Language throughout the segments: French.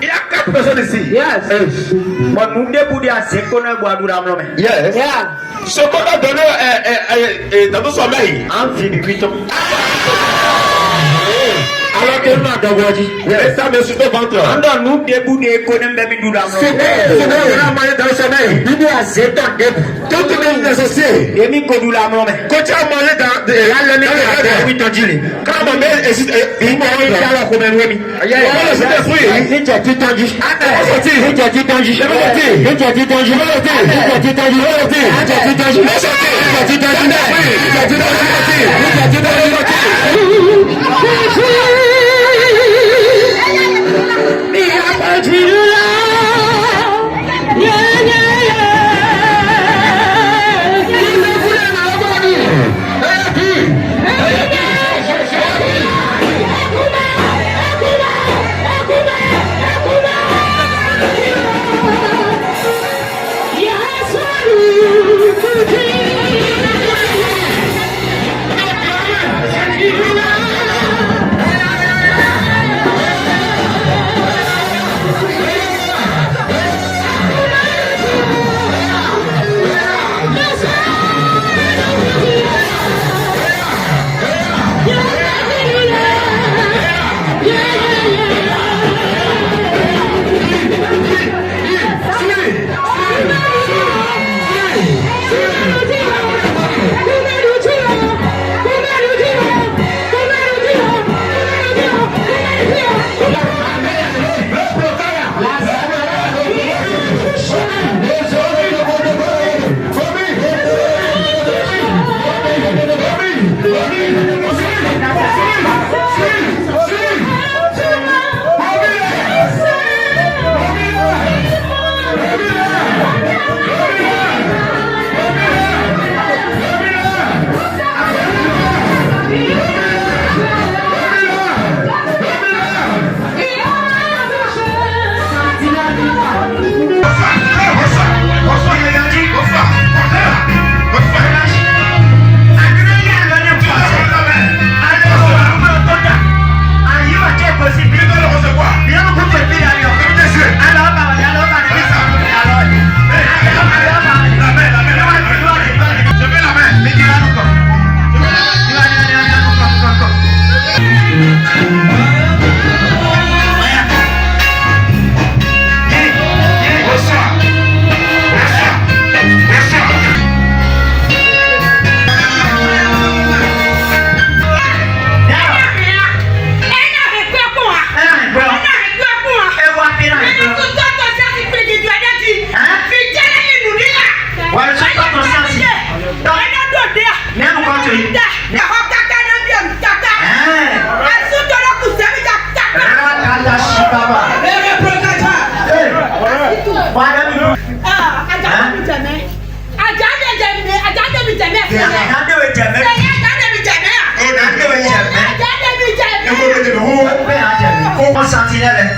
Il y a 4 personnes ici. Yes. Yes. Yeah. Ce qu'on a donné dans ton sommeil. Alors que nous avons dit, ça me sur ton ventre. C'est on a mangé dans le sommeil. Tout le monde est associé. Quand tu as mangé dans quand ma mère est ici, il m'a dit Je vois le sentinelle.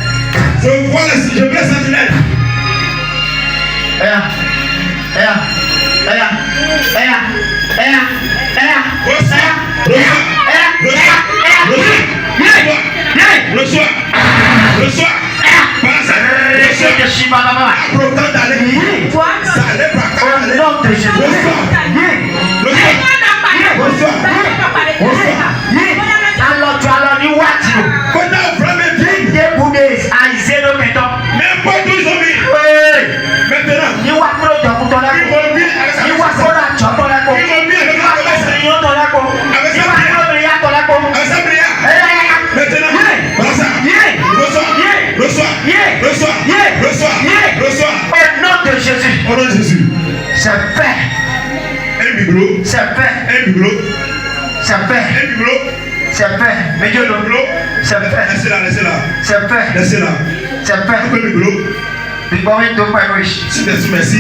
Au nom de Jésus. C'est fait. Un bibelots. C'est fait. Un bibelots. C'est fait. Un bibelout. C'est fait. Mais Dieu le bibelout. C'est fait. Laissez-la, laissez-la. C'est fait. Laissez-la. C'est fait. Un peu bibelout. Si merci, merci.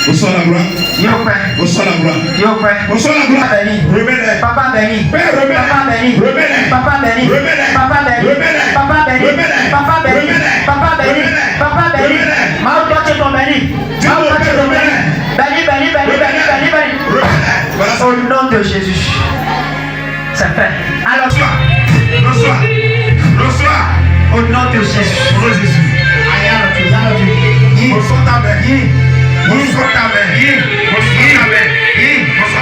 Bonsoir la gloire. Bonsoir la gloire. Bonsoir la gloire. Remets-les. Papa béni. Père, remets-les. Papa béni. Remets-les. Papa béni. Remets-les. Papa béni. Remets-les. Papa béni. Remets-les. Papa béni. Remets-les. Papa béni. Remets-les. Papa béni. Remets-les. Maudit ton béni. Maudit ton béni. Béni, béni, béni, béni, béni, béni. Voilà. Au nom de Jésus. C'est fait. Alors, Bonsoir. Bonsoir. Bonsoir. Jésus. Au nom de Jésus. Reçois ta main. Reçois ta main. Reçois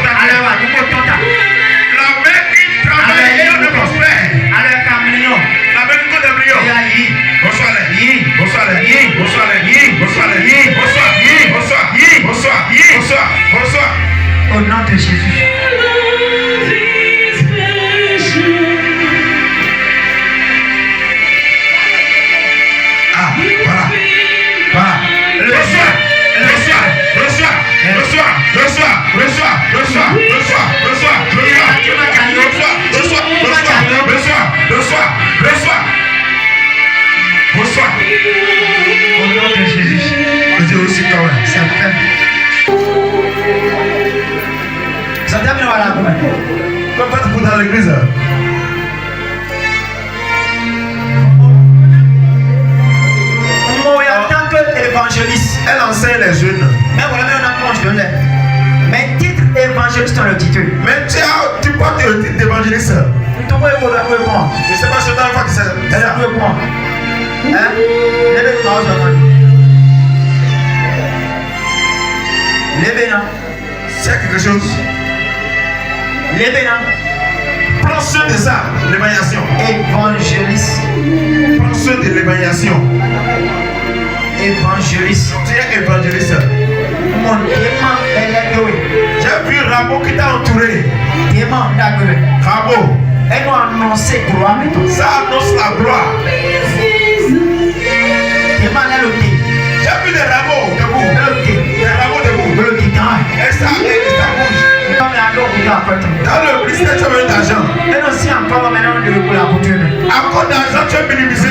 ta main. Reçois ta main. La main qui travaille et ne prospère. La main qui compte des millions. Reçois-les. Reçois-les. Reçois-les. Reçois-les. Reçois. Reçois. Au nom de Jésus. Ah, voilà. Reçois. Au nom de Jésus. Dieu aussi quand même. C'est fait. Ça termine voilà. Pourquoi tu peux dans l'église? Moi, en tant qu'évangéliste, Elle enseigne les jeunes. mais voilà, mais on approche de l'air. Mais titre évangéliste, on le titre. Mais tu portes le titre d'évangéliste. Tu peux répondre. Je ne sais pas si tu as une fois que c'est. Elle a pu répondre. Hein? Levez là. C'est quelque chose. Levez là. Prends soin de ça, l'évaluation. Évangéliste. Prends soin de l'évaluation. Évangéliste. Tu es évangéliste. Mon aimant, elle est douée. J'ai vu Rabo qui t'a entouré. Aimant, d'accord. Rabo. Elle doit annoncer gloire, mais tout. Ça annonce la gloire. Aimant, elle est douée. J'ai vu des rameaux debout. Des rameaux debout. Et ça bouge. Dans le ministère, tu as besoin d'argent. À cause d'argent, tu es minimisé.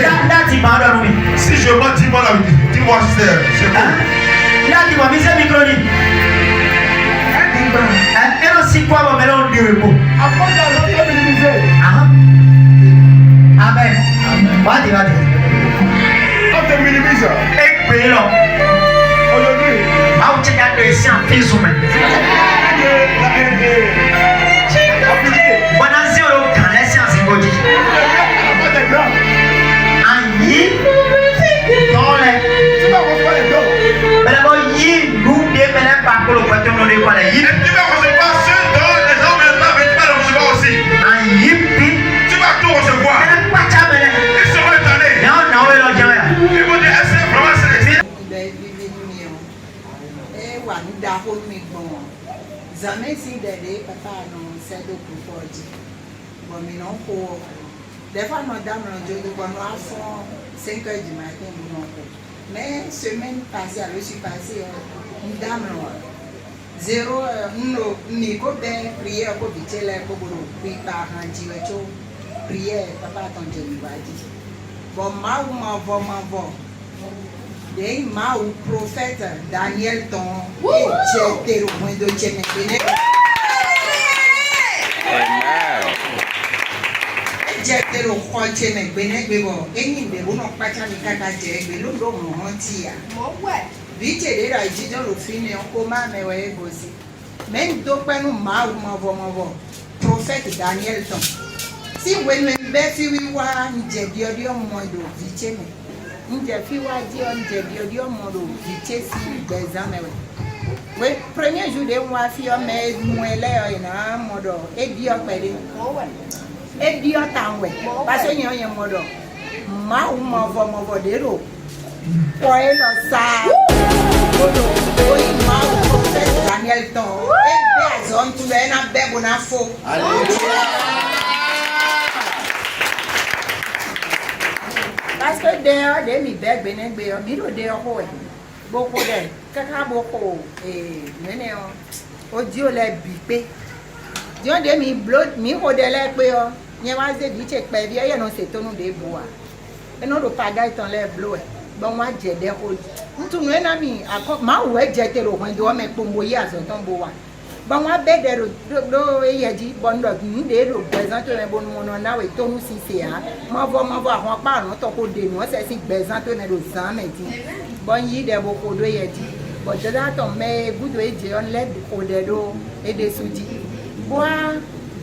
Si je mens, dis-moi la vérité. Dis-moi, c'est quoi? Amen. On te minimise. Aujourd'hui. Et tu vas recevoir ce dont les gens ne savent pas, mais tu vas le recevoir aussi. Tu vas tout recevoir. Ils seront étonnés. Ils vont dire, est-ce que vraiment c'est Jamais si des papa non c'est de pour bon mais non pour des fois madame le jour bon nous font 5 heures du matin non mais semaine passée à suis passé une dame non 0 no ni ko ben prière ko bitele ko bolo pri par hanji wecho prière papa ton Dieu va dire bon ma vo Dei mau prophète Daniel ton et j'étais au point de Dieu maintenant. J'étais au point de Dieu maintenant. Et ni de bon pas ça ni kaka Dieu mais l'on doit mentir. Vite de la dit dans le film on comment mais ouais aussi. Même donc pas nous mau prophète Daniel ton. Si vous me bêtez oui wa Dieu Dieu moi do vite Nje fiwa di on modo vite si examen we premier jour de moi fi o me muele o ina modo e di o pele e di o tanwe parce que yan modo ma o mo de ro po e lo sa modo o ma o professeur Daniel ton e be azon tu le na be bona fo hallelujah. Parce que d'ailleurs, des mi beg benen be mi do de ho e boko de kaka boko mene o dio le bi pe dio de mi blood mi ho de le pe o nye wa ze bi che pe bi e no se tonu de bo a e no do paga itan le blow e bon wa je de ho ntunu e na mi akọ ma wo e je te ro hwan do me pombo yi aso ton bo wa bon wa be de do e ye ji bon do mi de ro gbezan to me bonu no na we tonu si se a mo vo àwọn pa ran to ko de no se si gbezan to me ro zan me ti bon yi de bo ko do ye ji but that on me good we je on let ko de do e de suji bo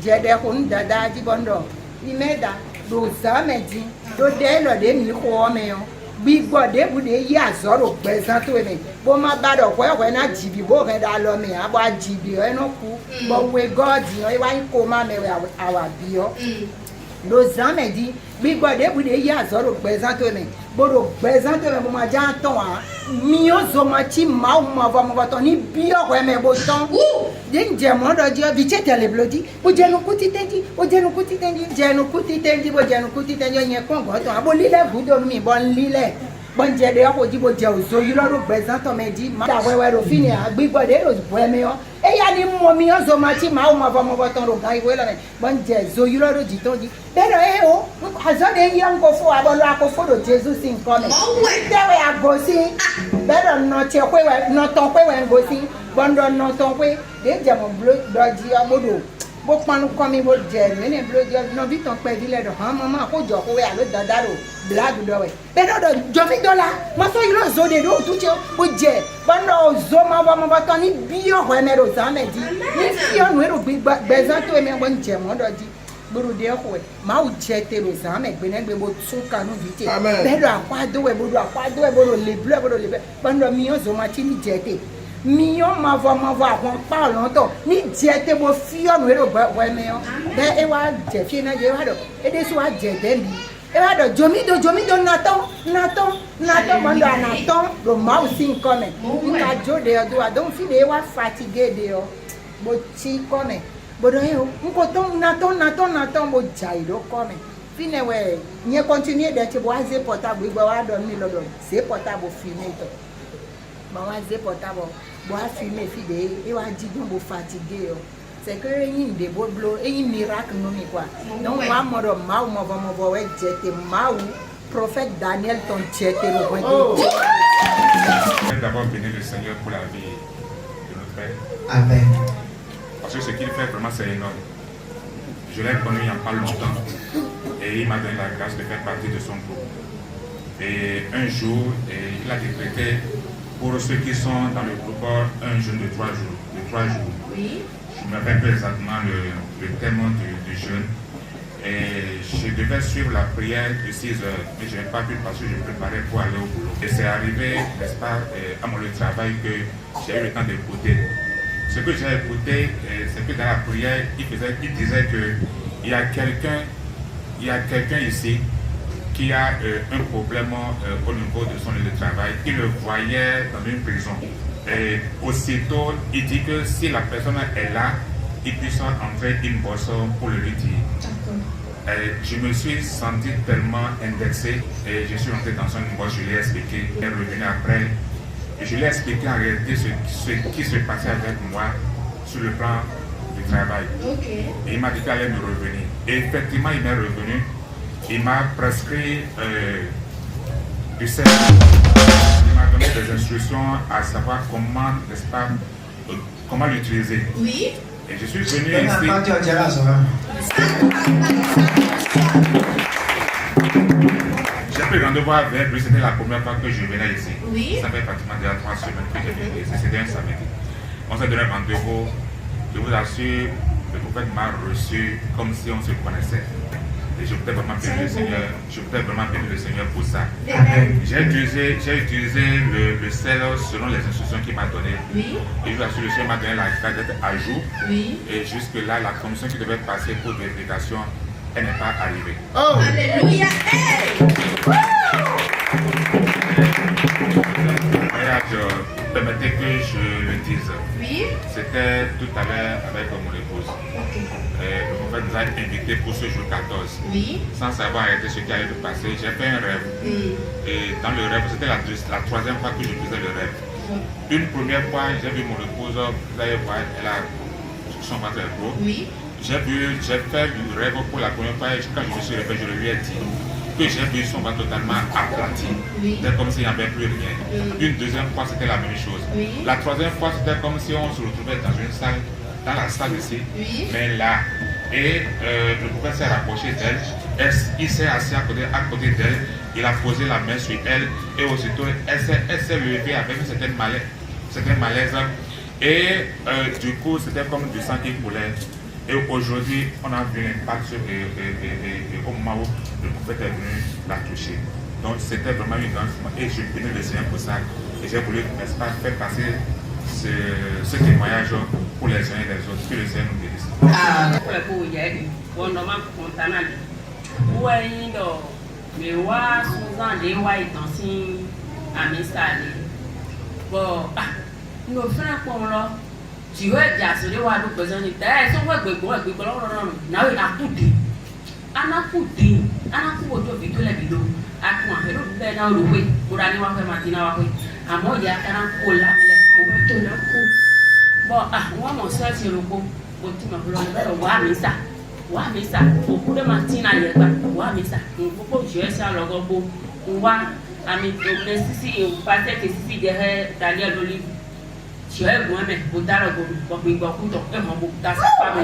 je de ko ndada ji bon do ni meda do zamedi do de lo de mi ko me yo gbígbọ́ débù de yí àzọ́rò gbẹ̀sán tó ẹ̀mẹ̀ bó má bá dọ̀ pọ̀ ẹ̀kọ́ náà jìbì bó rẹ̀ dá lọ mẹ̀ àbọ̀ àjìbì ẹnu kú bọ̀ wé gọ́ọ̀dì ọ̀ wáyé kó má mẹ̀rẹ̀ àwà bí ọ́ ló zan mẹ̀dí gbígbọ́ débù de yí àzọ́rò gbẹ̀sán tó ẹ̀mẹ̀ gbọ́dọ̀ gbẹ̀sán tó ẹ̀mẹ̀ bó má já tán wá mi ó zọmọ tí màá mọ̀ fọmọkọtọ̀ ní bí ọ̀kọ̀ ẹ̀mẹ̀ bó tán de ǹjẹ́ mọ́dọ̀ jẹ́ bí tẹ́ tẹ̀lé blodi bó jẹnu kú títẹ́ndí bó jẹnu kú títẹ́ndí jẹnu kú títẹ́ndí bó jẹnu kú títẹ́ndí ọ̀yẹ́ kọ̀ǹgọ̀ tán àbó lílẹ̀ bùdó mi bọ́ lílẹ̀ bọ́njẹ́ de ọkọ̀ jíbo jẹ òzò yìí lọ́dún gbẹ̀sán tọ́mẹ́dì máa wẹ́wẹ́ rò fi ní àgbígbọ́ de rò bọ́ ẹ̀mí ọ́ eya ni mọ̀ mi ọ́ zọmọ tí màá mọ̀ fọmọkọtọ̀ rò gan ìwé lọ́nà bọ́njẹ́ zò yìí lọ́dún jìtọ́ jí bẹ́ẹ̀ ẹ̀ o àzọ́dẹ̀ yẹ ń kó fún abọ́lọ́ akófódò jésù sí nǹkan mi tẹ́wẹ̀ àgọ́sí bẹ́ẹ̀ nọ̀tẹ̀ pẹ́wẹ́ nọ̀tọ̀ pẹ́wẹ́ ń gọ́sí bọ́ndọ̀ nọ̀tọ̀ pé dé jẹ̀mọ̀ dọ̀jì ọmọdò bó panu kọ́mi bó jẹ ẹ̀mí blódi nọ̀bí tán pẹ́ ìbílẹ̀ dọ̀ hàn mọ́mọ́ àkójọ kówé àló dàdárò bíláàdù dọ̀wẹ̀ bẹ́ẹ̀ dọ̀dọ̀ jọmí dọ́là mọ́tọ́ yìí ló zòde ló tún jẹ́ bó jẹ bọ́ndọ̀ òzò mọ́bọ́mọ́bọ́ tán ní bí ọ̀họ́ ẹ̀mẹ́rò sàmẹ́dì ní fíọ̀nù èrò gbẹ̀zán tó ẹ̀mẹ́ wọ́n jẹ mọ́dọ̀dì gbòdòdì ẹ̀kọ́ ẹ̀ máa jẹ tèrò sàmẹ́ gbẹ̀nẹ́gbẹ̀ bó tún kanú vìtẹ̀ bẹ́ẹ̀ dọ̀ àkwádọ́wẹ̀ bọ́dọ̀ lèbúlẹ̀ bọ́dọ̀ lèbẹ̀ bọ́ndọ̀ mi yóò zọ ma tí ní jẹ tè mi yóò máa fọ àwọn pààlọ́ tọ̀ ní jẹ tè bó fíọ̀nù èrò gbẹ̀wẹ̀mẹ́ ọ́ bẹ́ẹ̀ ẹ wá jẹ fí náà jẹ ẹ wá dọ̀ ẹ dé sí wá jẹ dẹ́bi ẹ wá dọ̀ jomido natọ́ bọ́ndọ̀ ànàtọ́ ló máa sí nǹkan mẹ́ nípa jóde ọdún àdóhùn ẹ wá fatigue de ọ bó tí kọ́ mẹ́ gbọ́dọ̀ yẹn o nko tó natọ́ mo jà ìlú kọ́ mi fine wẹ̀ nyẹ continue dẹ̀ tí bọ́ wá zé portable gbọ́ wá dọ̀ mí lọ́dọ̀ zé portable filmé tọ̀ bọ́ wá zé portable bọ́ wá filmé fìdé ẹ wá jígbọ́n bó fatigue ọ sẹ̀kẹ́rẹ́ eyín ìdè bó blo eyín miracle nù mí quoi donc wà á mọ̀dọ̀ máa mọ̀bọ̀ wẹ̀ jẹ tè máa wù prophète Daniel ton jẹ tè ló wẹ̀ tó. D'abord bénir le Seigneur pour la vie de notre frère. Amen. Parce que ce qu'il fait vraiment c'est énorme. Je l'ai connu il n'y a pas longtemps et il m'a donné la grâce de faire partie de son groupe. Et un jour, il a décrété pour ceux qui sont dans le groupe un jeûne de 3 jours. Oui. Je me rappelle exactement le thème du jeûne. Et je devais suivre la prière de 6 heures, mais je n'ai pas pu parce que je me préparais pour aller au boulot. Et c'est arrivé, n'est-ce pas, à mon travail que j'ai eu le temps d'écouter. Ce que j'ai écouté, c'est que dans la prière, il disait qu'il y a quelqu'un ici qui a un problème au niveau de son lieu de travail. Il le voyait dans une prison. Et aussitôt, il dit que si la personne est là, il puisse entrer une bourse pour le lui dire. Je me suis senti tellement indexé et je suis rentré dans son bourse, je lui ai expliqué. Il est revenu après. Et je lui ai expliqué en réalité ce qui se passait avec moi sur le plan du travail. Okay. Et il m'a dit qu'il allait me revenir. Et effectivement, il m'est revenu. Il m'a prescrit du sel. Il m'a donné des instructions à savoir comment, n'est-ce pas, comment l'utiliser. Oui. Et je suis venu ici. J'ai pris rendez-vous avec lui, c'était la première fois que je venais ici. Oui. Ça fait pratiquement déjà 3 semaines que je viens ici, c'était un samedi. On s'est donné rendez-vous. Je vous assure, le prophète m'a reçu comme si on se connaissait. Et je voudrais vraiment bénir le Seigneur, pour ça. Amen. J'ai utilisé le sel selon les instructions qu'il m'a données. Oui. Et je vous assure, le Seigneur m'a donné la grâce d'être à jour. Oui. Et jusque-là, la commission qui devait passer pour vérification, elle n'est pas arrivée. Oh. Alléluia. Hey. Permettez que je le dise. Oui. C'était tout à l'heure avec mon épouse. Okay. Le prophète nous a invités pour ce jour 14. Oui. Sans savoir arrêter ce qui allait se passer, j'ai fait un rêve. Et dans le rêve, c'était la 3e fois que je faisais le rêve. Une première fois, j'ai vu mon épouse, vous allez voir, elle a son ventre gros. Oui. J'ai fait le rêve pour la première fois et quand je me suis réveillé, je lui ai dit que j'ai vu son ventre totalement aplati. Oui. C'était comme s'il n'y avait plus rien. Une deuxième fois, c'était la même chose. Oui. La troisième fois, c'était comme si on se retrouvait dans une salle, dans la salle ici, Oui. mais là. Et le prophète s'est rapproché d'elle, il s'est assis à côté d'elle, il a posé la main sur elle et aussitôt elle s'est levée avec un certain malaise. Et du coup, c'était comme du sang qui coulait. Et aujourd'hui, on a vu l'impact au moment où le prophète est venu la toucher. Donc c'était vraiment une grande foi et je bénis le Seigneur pour ça. Et j'ai voulu, n'est-ce pas, faire passer ce témoignage pour les uns et les autres. Que le Seigneur nous bénisse. Tu veux dire, c'est le roi de besoin de terre. Si on veut que non, il a coupé. On a coupé. On a coupé tout les vidéos. À quoi? Et l'autre ben dans le way. Pour aller voir faire matin à voir. À moi il y a 40 cols là, mais le bon moi mon soeur c'est le coup. Bon tu m'as voulu le voir mais ça. Wa mais ça. Beaucoup de matin à hier. Wa mais ça. On peut pas jouer ça le gros. On va à mes si on passe que si derrière Daniel Olive. Tu es moi-même, pour ta robe, pour que tu aies beaucoup de temps, et mon bouc, ta sa femme.